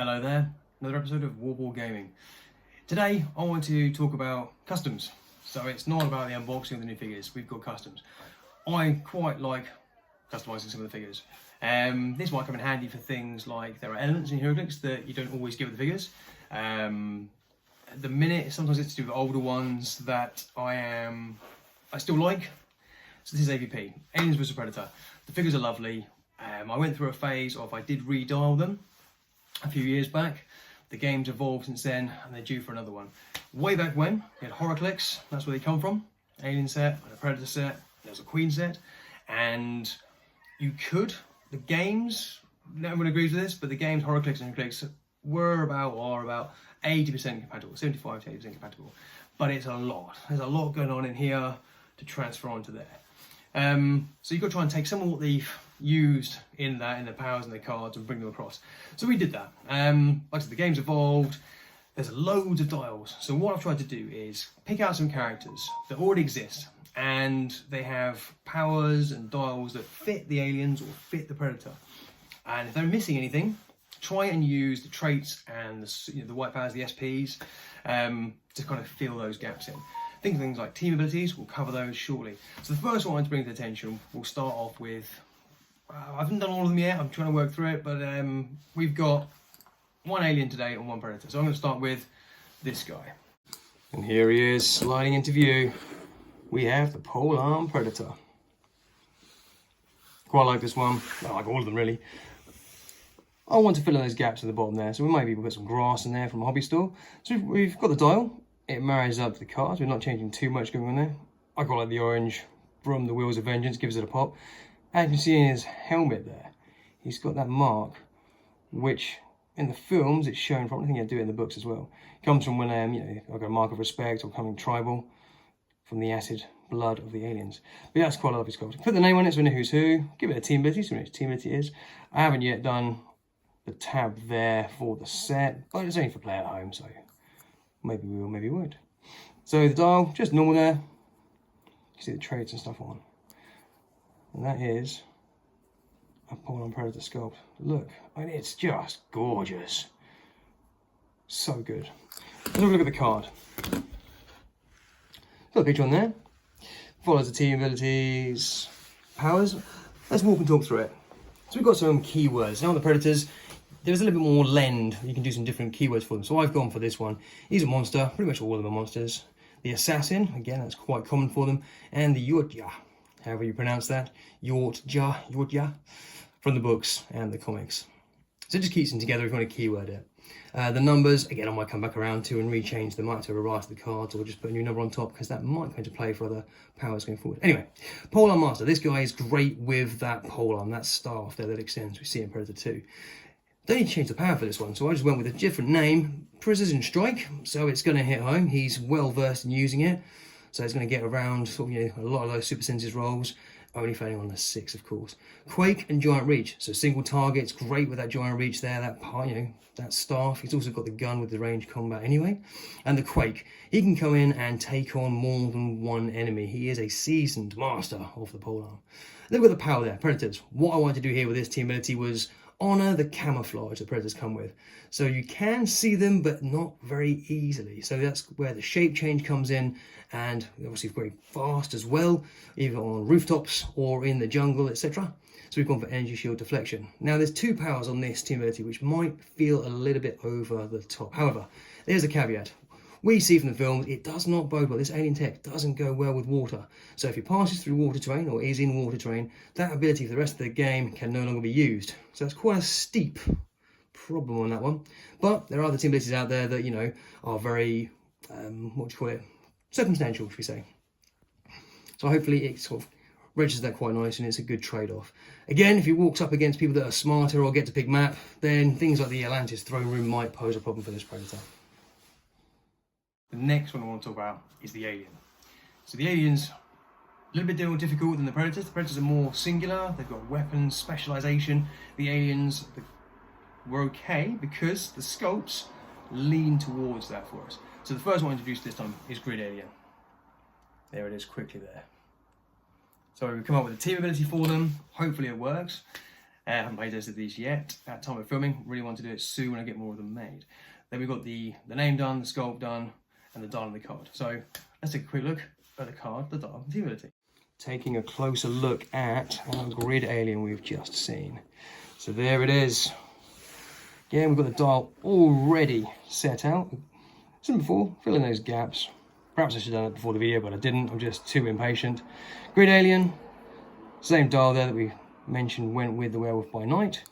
Hello there, another episode of Warborg Gaming. Today I want to talk about customs. So it's not about the unboxing of the new figures, we've got customs. I quite like customizing some of the figures. This might come in handy for things like there are elements in Heroclix that you don't always give with the figures. At the minute, sometimes it's to do with older ones that I still like. So this is AvP, Aliens vs Predator. The figures are lovely. I went through a phase of I did redial them a few years back. The game's evolved since then and they're due for another one. Way back when, we had Heroclix, that's where they come from. Alien set, and a Predator set, there's a Queen set, and you could, the games, no one agrees with this, but the games Heroclix and Heroclix are about 80% compatible, 75 to 80% compatible. But it's a lot. There's a lot going on in here to transfer onto there. So you've got to try and take some of what they've used in the powers and the cards and bring them across. So we did that. Like I said, the game's evolved. There's loads of dials. So what I've tried to do is pick out some characters that already exist and they have powers and dials that fit the aliens or fit the Predator. And if they're missing anything, try and use the traits and the white powers, the SPs, to kind of fill those gaps in. Things like team abilities, we'll cover those shortly. So the first one I want to bring to attention, we'll start off with, I haven't done all of them yet, I'm trying to work through it, but we've got one alien today and one Predator. So I'm going to start with this guy. And here he is, sliding into view. We have the polearm Predator. Quite like this one, I like all of them really. I want to fill in those gaps at the bottom there, so we might even put some grass in there from a hobby store. So we've got the dial. It marries up to the cards, we're not changing too much going on there. I quite like the orange from the Wheels of Vengeance, gives it a pop. As you can see in his helmet there, he's got that mark, which in the films it's shown from, I think I do it in the books as well. It comes from when, I've got a mark of respect or coming tribal from the acid blood of the aliens. But yeah, that's quite a lovely sculpture. Put the name on it so we know who's who, give it a team ability so we know which team ability it is. I haven't yet done the tab there for the set, but it's only for play at home, so maybe we will, maybe we won't. So the dial, just normal there. You see the traits and stuff on. And that is a polearm Predator sculpt. Look, I mean, it's just gorgeous. So good. Let's have a look at the card. Got a picture on there. Follows the team abilities, powers. Let's walk and talk through it. So we've got some keywords. Now the Predators, there's a little bit more lend. You can do some different keywords for them. So I've gone for this one. He's a monster. Pretty much all of them are monsters. The Assassin, again, that's quite common for them. And the Yordja, however you pronounce that. Yordja, from the books and the comics. So it just keeps them together if you want to keyword it. The numbers, again, I might come back around to and rechange them. I might have to rewrite the cards or just put a new number on top because that might come into play for other powers going forward. Anyway, polearm master. This guy is great with that polearm, that staff there that extends. We see in Predator 2. Don't need to change the power for this one, so I just went with a different name, Precision Strike, so it's going to hit home. He's well versed in using it, so he's going to get around sort of, a lot of those super senses rolls, only failing on the 6, of course. Quake and Giant Reach, so single targets, great with that Giant Reach there, that part, that staff. He's also got the gun with the range combat anyway. And the Quake, he can come in and take on more than one enemy. He is a seasoned master of the polearm. Then we've got the power there, Predators. What I wanted to do here with this team ability was honour the camouflage the Predators come with. So you can see them, but not very easily. So that's where the shape change comes in, and obviously very fast as well, either on rooftops or in the jungle, etc. So we've gone for energy shield deflection. Now there's 2 powers on this team ability, which might feel a little bit over the top. However, there's a caveat. We see from the film, it does not bode well. This alien tech doesn't go well with water. So if he passes through water terrain or is in water terrain, that ability for the rest of the game can no longer be used. So that's quite a steep problem on that one. But there are other team abilities out there that, are very, circumstantial, should we say. So hopefully it sort of registers that quite nice and it's a good trade-off. Again, if he walks up against people that are smarter or get to pick map, then things like the Atlantis throne room might pose a problem for this Predator. The next one I want to talk about is the alien. So the alien's a little bit more difficult than the Predators. The Predators are more singular, they've got weapons, specialisation. The aliens were okay because the sculpts lean towards that for us. So the first one introduced this time is Grid Alien. There it is, quickly there. So we come up with a team ability for them, hopefully it works. I haven't play tested these yet at time of filming. Really want to do it soon when I get more of them made. Then we've got the name done, the sculpt done, and the dial on the card. So let's take a quick look at the card, the dial, and the ability. Taking a closer look at our grid alien we've just seen. So there it is. Again, we've got the dial already set out. As before, fill in those gaps. Perhaps I should have done it before the video, but I didn't. I'm just too impatient. Grid alien, same dial there that we mentioned went with the Werewolf by Night.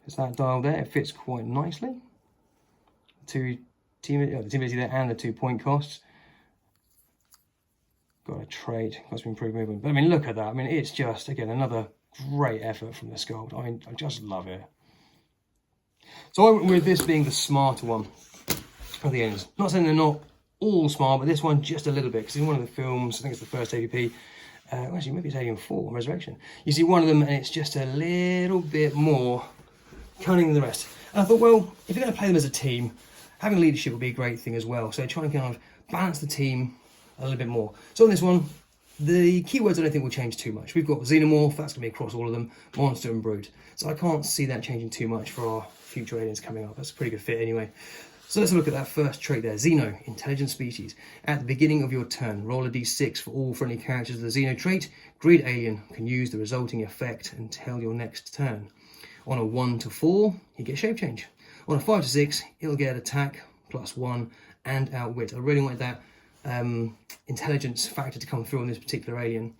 It's that dial there, it fits quite nicely. The team ability there and the 2 point costs. Got a trait, got some improved movement. But I mean, look at that. I mean, it's just, again, another great effort from the sculpt. I mean, I just love it. So I went with this being the smarter one of the aliens. Not saying they're not all smart, but this one just a little bit. Because in one of the films, I think it's the first AvP, actually maybe it's Alien 4, Resurrection. You see one of them and it's just a little bit more cunning than the rest. And I thought, well, if you're going to play them as a team, having leadership would be a great thing as well. So try and kind of balance the team a little bit more. So on this one, the keywords I don't think will change too much. We've got Xenomorph, that's going to be across all of them, Monster and Brute. So I can't see that changing too much for our future aliens coming up. That's a pretty good fit anyway. So let's look at that first trait there. Xeno, intelligent species. At the beginning of your turn, roll a d6 for all friendly characters of the Xeno trait. Grid alien can use the resulting effect until your next turn. On a 1 to 4, you get shape change. On a 5 to 6, it'll get attack +1 and outwit. I really like that intelligence factor to come through on this particular alien.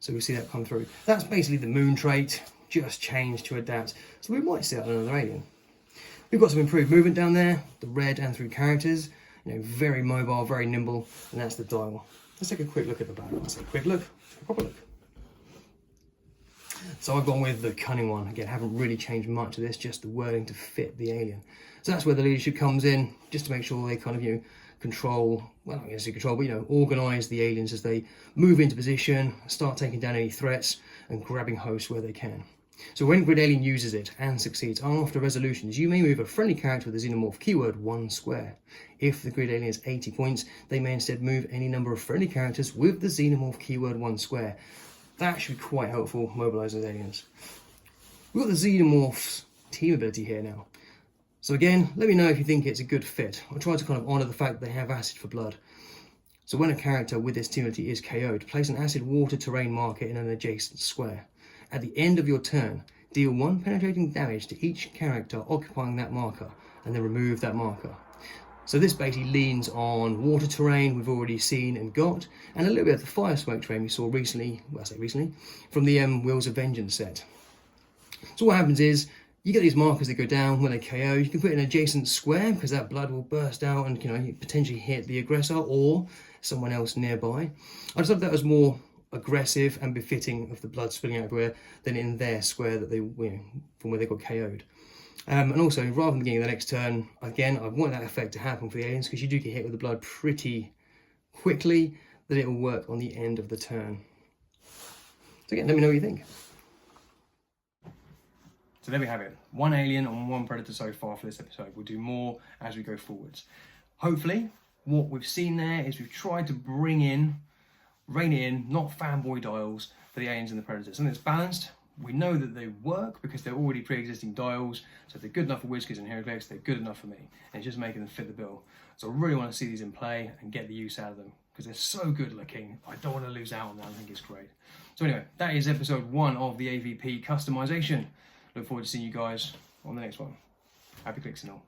So we see that come through. That's basically the moon trait, just changed to adapt. So we might see that on another alien. We've got some improved movement down there, the red and through characters. You know, very mobile, very nimble, and that's the dial. Let's take a quick look at the back. Let's take a quick look, a proper look. So I've gone with the cunning one. Again, haven't really changed much of this, just the wording to fit the alien. So that's where the leadership comes in, just to make sure they kind of, you know, control, well, I guess you control, but, you know, organise the aliens as they move into position, start taking down any threats, and grabbing hosts where they can. So when Grid Alien uses it and succeeds after resolutions, you may move a friendly character with the Xenomorph keyword 1 square. If the Grid Alien has 80 points, they may instead move any number of friendly characters with the Xenomorph keyword 1 square. That should be quite helpful, mobilising aliens. We've got the Xenomorph's team ability here now. So again, let me know if you think it's a good fit. I'll try to kind of honour the fact that they have acid for blood. So when a character with this team ability is KO'd, place an acid water terrain marker in an adjacent square. At the end of your turn, deal 1 penetrating damage to each character occupying that marker, and then remove that marker. So this basically leans on water terrain we've already seen and got, and a little bit of the fire smoke terrain we saw recently, well I say recently, from the Wheels of Vengeance set. So what happens is, you get these markers that go down when they KO, you can put it in an adjacent square because that blood will burst out and, you know, potentially hit the aggressor or someone else nearby. I just thought that was more aggressive and befitting of the blood spilling out everywhere than in their square that they, you know, from where they got KO'd. And also, rather than beginning of the next turn, again, I want that effect to happen for the aliens because you do get hit with the blood pretty quickly, that it will work on the end of the turn. So again, let me know what you think. So there we have it. 1 alien and 1 predator so far for this episode. We'll do more as we go forwards. Hopefully, what we've seen there is we've tried to rein it in, not fanboy dials for the aliens and the predators. Something that's balanced. We know that they work because they're already pre-existing dials. So if they're good enough for Whiskers and Heroclix, they're good enough for me. And it's just making them fit the bill. So I really want to see these in play and get the use out of them because they're so good looking. I don't want to lose out on that. I think it's great. So anyway, that is episode 1 of the AvP customization. Look forward to seeing you guys on the next one. Happy clicks and all.